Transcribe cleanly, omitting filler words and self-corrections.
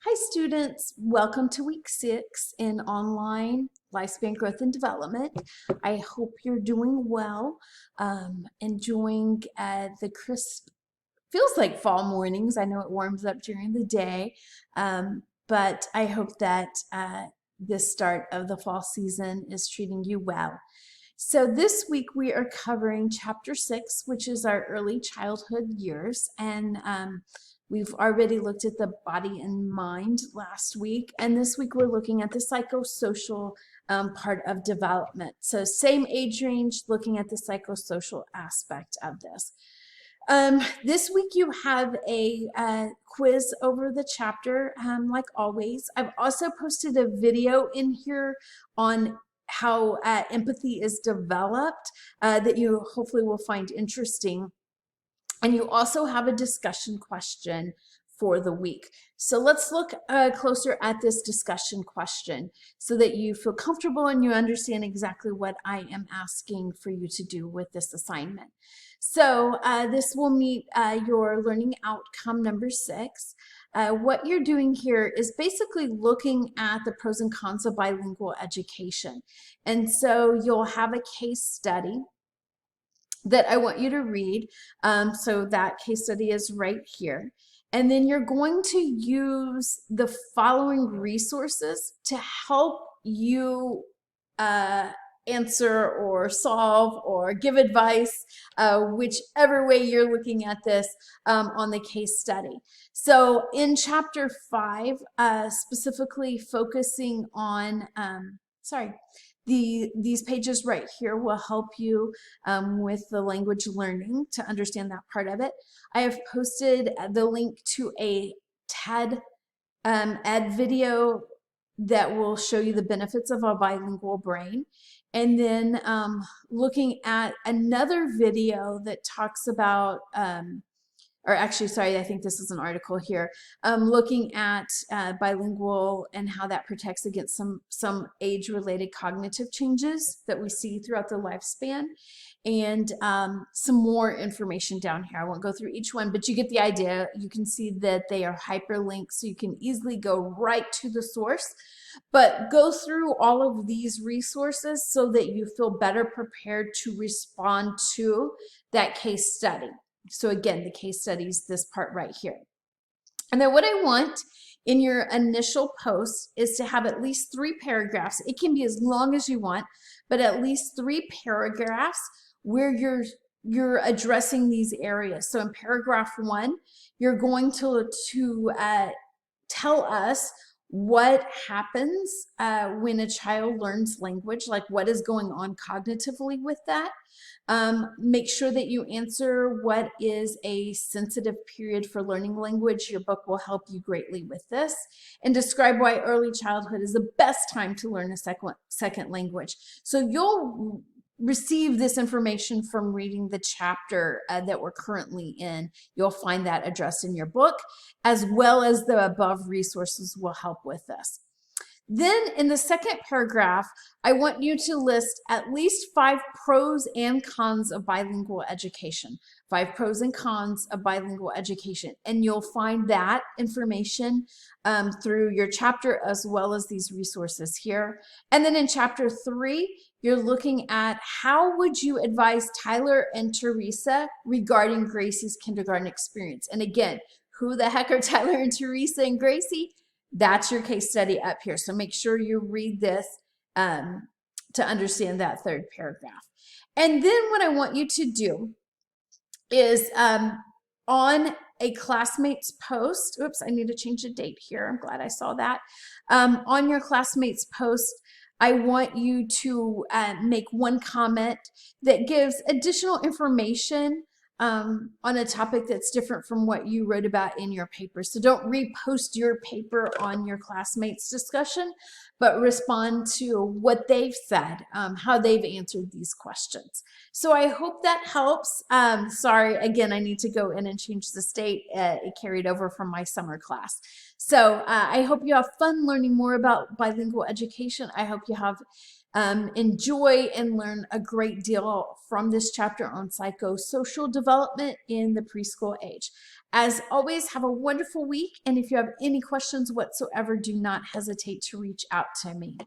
Hi students, welcome to week 6 in online lifespan growth and development. I hope you're doing well, enjoying the crisp, feels like fall mornings. I know it warms up during the day, but I hope that this start of the fall season is treating you well. So this week we are covering chapter 6, which is our early childhood years, and we've already looked at the body and mind last week, and this week we're looking at the psychosocial part of development. So same age range, looking at the psychosocial aspect of this. This week you have a quiz over the chapter, like always. I've also posted a video in here on how empathy is developed that you hopefully will find interesting. And you also have a discussion question for the week. So let's look closer at this discussion question so that you feel comfortable and you understand exactly what I am asking for you to do with this assignment. So this will meet your learning outcome number 6. What you're doing here is basically looking at the pros and cons of bilingual education. And so you'll have a case study that I want you to read. So that case study is right here. And then you're going to use the following resources to help you answer or solve or give advice, whichever way you're looking at this on the case study. So in chapter 5, specifically focusing on, these pages right here will help you with the language learning to understand that part of it. I have posted the link to a TED Ed video that will show you the benefits of a bilingual brain. And then looking at another video that talks about or actually, sorry, I think this is an article here, looking at bilingual and how that protects against some age-related cognitive changes that we see throughout the lifespan, and some more information down here. I won't go through each one, but you get the idea. You can see that they are hyperlinked, so you can easily go right to the source, but go through all of these resources so that you feel better prepared to respond to that case study. So again, the case study is this part right here. And then what I want in your initial post is to have at least 3 paragraphs. It can be as long as you want, but at least 3 paragraphs where you're addressing these areas. So in paragraph 1, you're going to tell us what happens when a child learns language, like what is going on cognitively with that. Make sure that you answer what is a sensitive period for learning language. Your book will help you greatly with this. And describe why early childhood is the best time to learn a second language. So you'll receive this information from reading the chapter that we're currently in. You'll find that addressed in your book, as well as the above resources will help with this. Then in the second paragraph, I want you to list at least 5 pros and cons of bilingual education. 5 pros and cons of bilingual education. And you'll find that information through your chapter as well as these resources here. And then in chapter 3, you're looking at how would you advise Tyler and Teresa regarding Gracie's kindergarten experience. And again, who the heck are Tyler and Teresa and Gracie? That's your case study up here. So make sure you read this to understand that third paragraph. And then what I want you to do is on a classmate's post, oops, I need to change the date here. I'm glad I saw that. On your classmate's post, I want you to make one comment that gives additional information on a topic that's different from what you wrote about in your paper. So don't repost your paper on your classmates' discussion, but respond to what they've said, how they've answered these questions. So I hope that helps. Sorry, again, I need to go in and change the state. It carried over from my summer class. So I hope you have fun learning more about bilingual education. I hope you have enjoy and learn a great deal from this chapter on psychosocial development in the preschool age. As always, have a wonderful week. And if you have any questions whatsoever, do not hesitate to reach out to me.